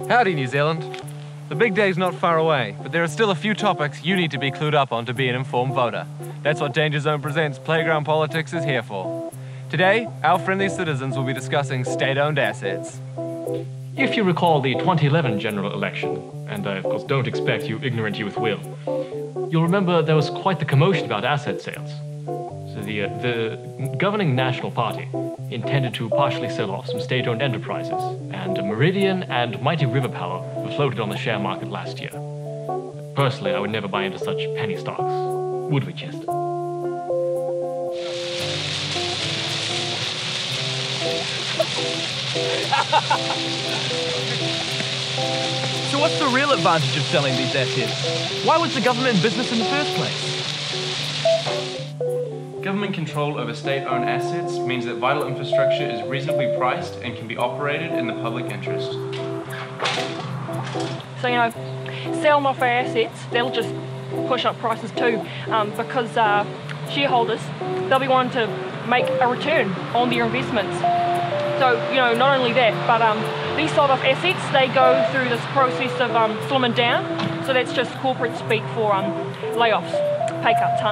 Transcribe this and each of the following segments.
Howdy, New Zealand. The big day's not far away, but there are still a few topics you need to be clued up on to be an informed voter. That's what Dangerzone Presents Playground Politics is here for. Today, our friendly citizens will be discussing state-owned assets. If you recall the 2011 general election, and I of course don't expect you ignorant youth will, you'll remember there was quite the commotion about asset sales. So the governing National Party intended to partially sell off some state-owned enterprises, and Meridian and Mighty River Power were floated on the share market last year. Personally, I would never buy into such penny stocks. Would we, Chester? So what's the real advantage of selling these assets? Why was the government in business in the first place? Government control over state-owned assets means that vital infrastructure is reasonably priced and can be operated in the public interest. So, selling off our assets, that'll just push up prices too, because shareholders, they'll be wanting to make a return on their investments. So, not only that, but these sold off assets, they go through this process of slimming down. So that's just corporate speak for layoffs, pay cuts,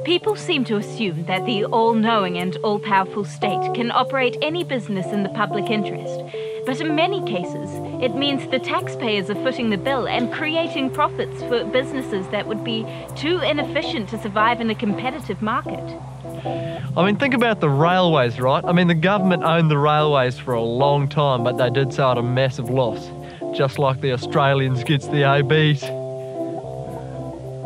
People seem to assume that the all-knowing and all-powerful state can operate any business in the public interest. But in many cases, it means the taxpayers are footing the bill and creating profits for businesses that would be too inefficient to survive in a competitive market. I mean, think about the railways, right? I mean, the government owned the railways for a long time, but they did so at a massive loss, just like the Australians gets the ABs.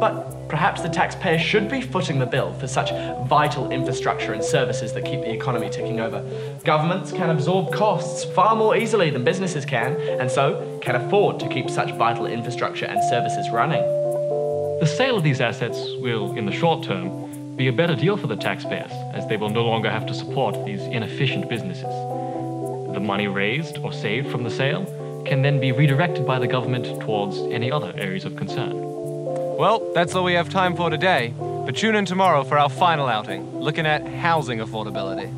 But perhaps the taxpayer should be footing the bill for such vital infrastructure and services that keep the economy ticking over. Governments can absorb costs far more easily than businesses can, and so can afford to keep such vital infrastructure and services running. The sale of these assets will, in the short term, be a better deal for the taxpayers, as they will no longer have to support these inefficient businesses. The money raised or saved from the sale can then be redirected by the government towards any other areas of concern. Well, that's all we have time for today, but tune in tomorrow for our final outing, looking at housing affordability.